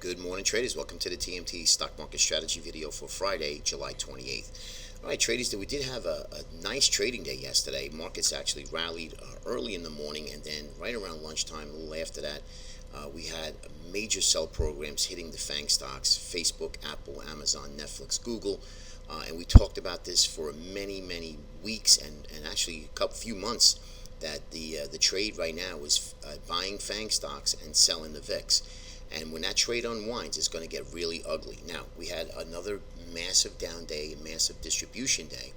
Good morning, traders. Welcome to the TMT stock market strategy video for Friday, July 28th. All right, traders, we did have a nice trading day yesterday. Markets actually rallied early in the morning, and then right around lunchtime, a little after that, we had major sell programs hitting the FANG stocks: Facebook, Apple, Amazon, Netflix, Google. And we talked about this for many weeks and actually a few months, that the trade right now is buying FANG stocks and selling the VIX. And when that trade unwinds, it's going to get really ugly. Now, we had another massive down day, a massive distribution day,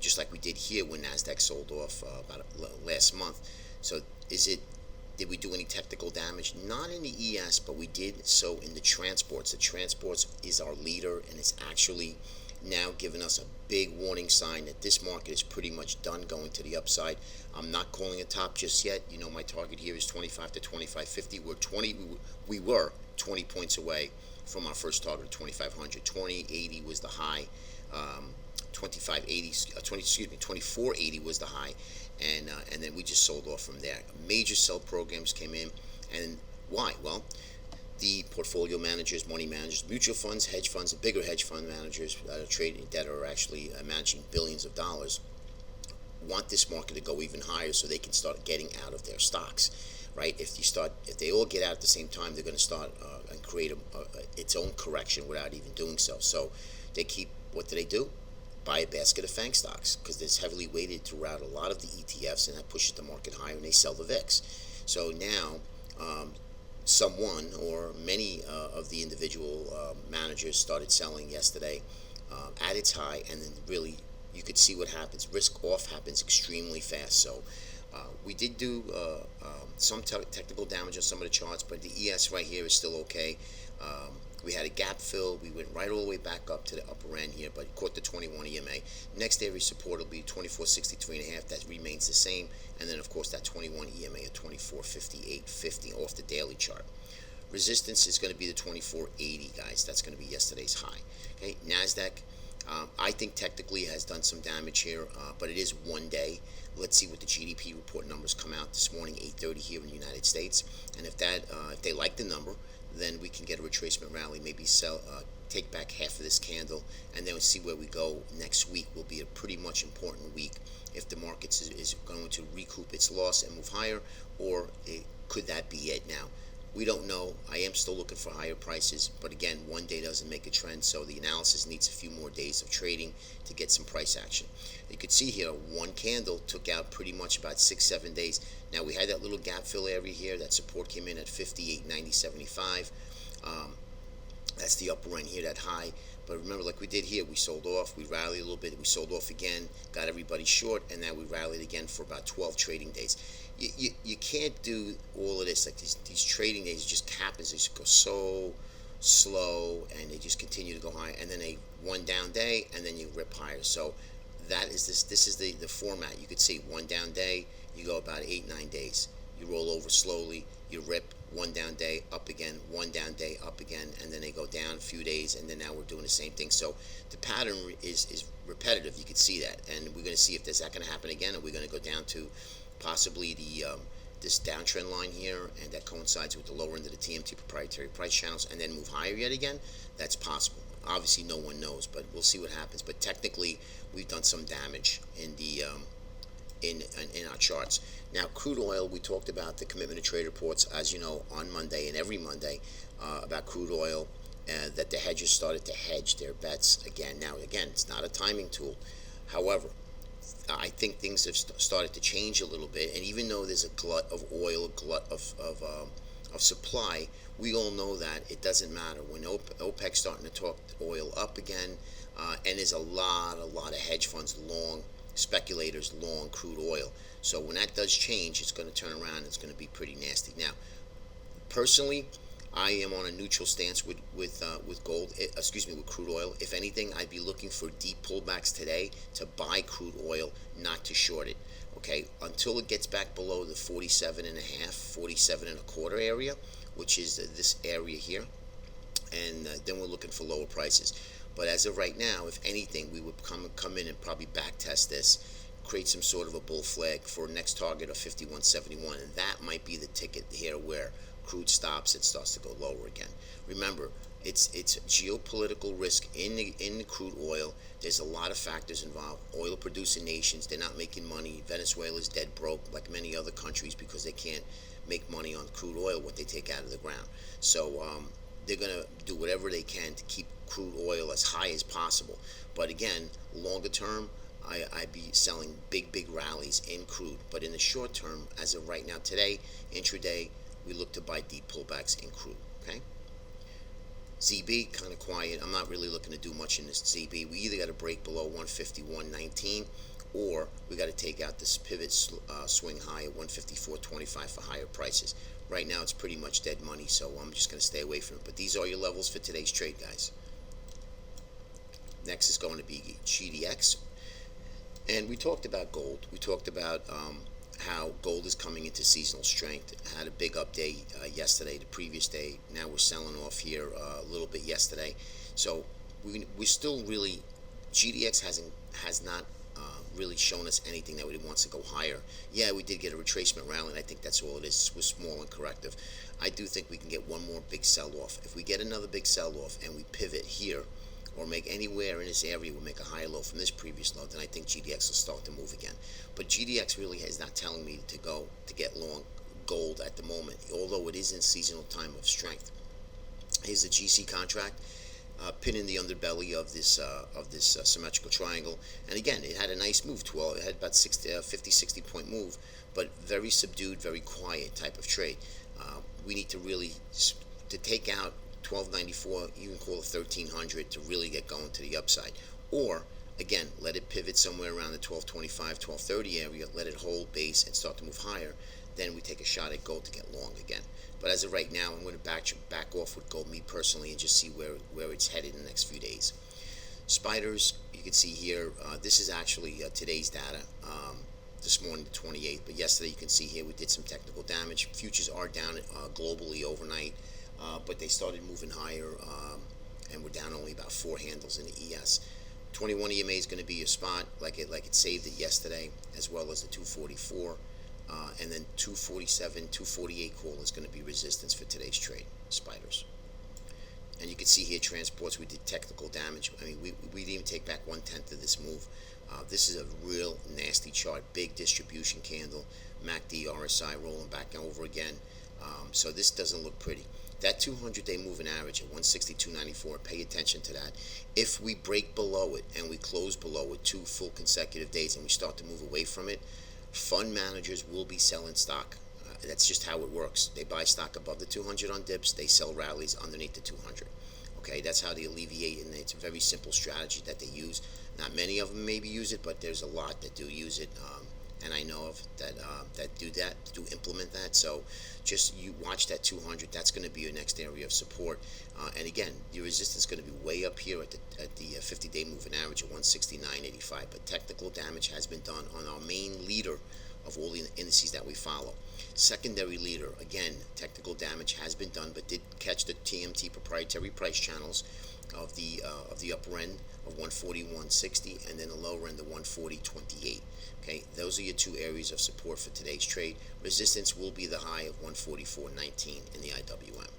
just like we did here when NASDAQ sold off about last month. So did we do any technical damage? Not in the ES, but we did so in the transports. The transports is our leader, and it's actually now giving us a big warning sign that this market is pretty much done going to the upside. I'm not calling a top just yet. You know, my target here is 25 to 25.50. We were 20 points away from our first target of 2500. 2080 was the high. 2480 was the high, and then we just sold off from there. Major sell programs came in, and why? Well, the portfolio managers, money managers, mutual funds, hedge funds, the bigger hedge fund managers that are actually managing billions of dollars, want this market to go even higher so they can start getting out of their stocks, right? If they all get out at the same time, they're going to start and create its own correction without even doing so. So what do? Buy a basket of FANG stocks, because it's heavily weighted throughout a lot of the ETFs, and that pushes the market higher, and they sell the VIX. So now, someone or many of the individual managers started selling yesterday at its high, and then really you could see what happens. Risk off happens extremely fast. So we did do some technical damage on some of the charts, but the ES right here is still okay. We had a gap fill. We went right all the way back up to the upper end here, but caught the 21 EMA. Next area support will be 2463.5. That remains the same. And then, of course, that 21 EMA at 2458.50 off the daily chart. Resistance is going to be the 2480, guys. That's going to be yesterday's high. Okay, NASDAQ, I think technically has done some damage here, but it is one day. Let's see what the GDP report numbers come out this morning, 8:30 here in the United States. And if they like the number, then we can get a retracement rally, maybe take back half of this candle, and then we'll see where we go next week. Will be a pretty much important week if the market is going to recoup its loss and move higher, or could that be it now? We don't know. I am still looking for higher prices, but again, one day doesn't make a trend, so the analysis needs a few more days of trading to get some price action. You could see here, one candle took out pretty much about 6-7 days. Now, we had that little gap fill area here. That support came in at 58.90.75. That's the upper end here, that high. But remember, like we did here, we sold off, we rallied a little bit, we sold off again, got everybody short, and now we rallied again for about 12 trading days. You can't do all of this. Like these trading days just happens. They just go so slow, and they just continue to go higher, and then one down day, and then you rip higher. So this is the format. You could see one down day, you go about 8-9 days. You roll over slowly, you rip, one down day, up again, one down day, up again, and then they go down a few days, and then now we're doing the same thing. So the pattern is repetitive. You can see that, and we're going to see if there's that going to happen again, or we're going to go down to possibly this downtrend line here, and that coincides with the lower end of the TMT proprietary price channels, and then move higher yet again. That's possible. Obviously, no one knows, but we'll see what happens. But technically, we've done some damage in the in our charts. Now, crude oil, we talked about the commitment to trade reports, as you know, on Monday and every Monday about crude oil, that the hedgers started to hedge their bets again. Now, again, it's not a timing tool. However, I think things have started to change a little bit, and even though there's a glut of oil, a glut of supply, we all know that it doesn't matter. When OPEC's starting to talk oil up again, and there's a lot of hedge funds long, speculators long crude oil. So when that does change, it's going to turn around. It's going to be pretty nasty. Now, personally, I am on a neutral stance with gold. With crude oil. If anything, I'd be looking for deep pullbacks today to buy crude oil, not to short it. Okay, until it gets back below the 47.5, 47.25 area, which is this area here, and then we're looking for lower prices. But as of right now, if anything, we would come in and probably back test this, create some sort of a bull flag for a next target of 51.71, and that might be the ticket here where crude stops and starts to go lower again. Remember, it's geopolitical risk in the crude oil. There's a lot of factors involved. Oil producing nations, they're not making money. Venezuela's dead broke, like many other countries, because they can't make money on crude oil, what they take out of the ground. So they're going to do whatever they can to keep crude oil as high as possible. But again, longer term, I'd be selling big rallies in crude. But in the short term, as of right now, today, intraday, we look to buy deep pullbacks in crude. Okay. ZB kind of quiet. I'm not really looking to do much in this ZB. We either got to break below 151.19, or we got to take out this pivot swing high at 154.25 for higher prices. Right now, it's pretty much dead money, so I'm just going to stay away from it. But these are your levels for today's trade, guys. Next is going to be GDX. And we talked about gold. We talked about how gold is coming into seasonal strength. I had a big update yesterday, the previous day. Now we're selling off here a little bit yesterday. So we're still really, GDX has not really shown us anything that it wants to go higher. Yeah, we did get a retracement rally, and I think that's all it is. We're small and corrective. I do think we can get one more big sell-off. If we get another big sell-off and we pivot here, or make anywhere in this area, we'll make a higher low from this previous low, then I think GDX will start to move again. But GDX really is not telling me to get long gold at the moment, although it is in seasonal time of strength. Here's the GC contract, pinning the underbelly of this symmetrical triangle, and again, it had a nice move. It had about 50-60 point move, but very subdued, very quiet type of trade. We need to really take out 1294, you can call it 1300 to really get going to the upside. Or, again, let it pivot somewhere around the 1225, 1230 area, let it hold base and start to move higher. Then we take a shot at gold to get long again. But as of right now, I'm going to back off with gold, me personally, and just see where it's headed in the next few days. Spiders, you can see here, this is actually today's data. This morning, the 28th, but yesterday you can see here we did some technical damage. Futures are down globally overnight. But they started moving higher, and we're down only about 4 handles in the ES. 21 EMA is going to be a spot, like it saved it yesterday, as well as the 244, and then 247, 248 call is going to be resistance for today's trade, spiders. And you can see here transports, we did technical damage. I mean, we didn't even take back 1/10 of this move. This is a real nasty chart, big distribution candle, MACD, RSI rolling back over again. So this doesn't look pretty. That 200-day moving average at 162.94, pay attention to that. If we break below it and we close below it 2 full consecutive days and we start to move away from it, fund managers will be selling stock. That's just how it works. They buy stock above the 200 on dips, they sell rallies underneath the 200. Okay, that's how they alleviate, and it's a very simple strategy that they use. Not many of them maybe use it, but there's a lot that do use it. And I know of that do implement that. So just you watch that 200. That's going to be your next area of support. And again, the resistance is going to be way up here at the 50-day moving average at 169.85. But technical damage has been done on our main leader of all the indices that we follow. Secondary leader, again, technical damage has been done, but did catch the TMT proprietary price channels of the upper end of 141.60 and then the lower end of 140.28. Okay, those are your 2 areas of support for today's trade. Resistance will be the high of 144.19 in the IWM.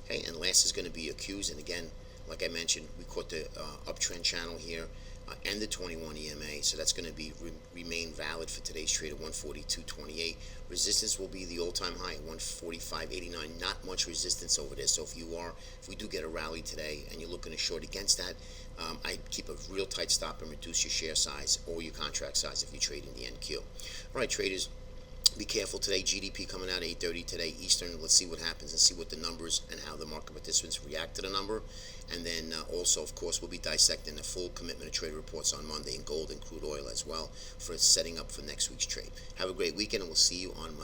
Okay, and last is going to be your Qs, and again, like I mentioned, we caught the uptrend channel here and the 21 EMA, so that's going to be remain valid for today's trade at 142.28. Resistance will be the all-time high at 145.89. Not much resistance over there, so if we do get a rally today and you're looking to short against that, I'd keep a real tight stop and reduce your share size or your contract size if you trade in the NQ. All right, traders, be careful today. GDP coming out at 8:30 today Eastern. Let's see what happens and see what the numbers and how the market participants react to the number. And then also, of course, we'll be dissecting the full commitment of trade reports on Monday in gold and crude oil as well for setting up for next week's trade. Have a great weekend, and we'll see you on Monday.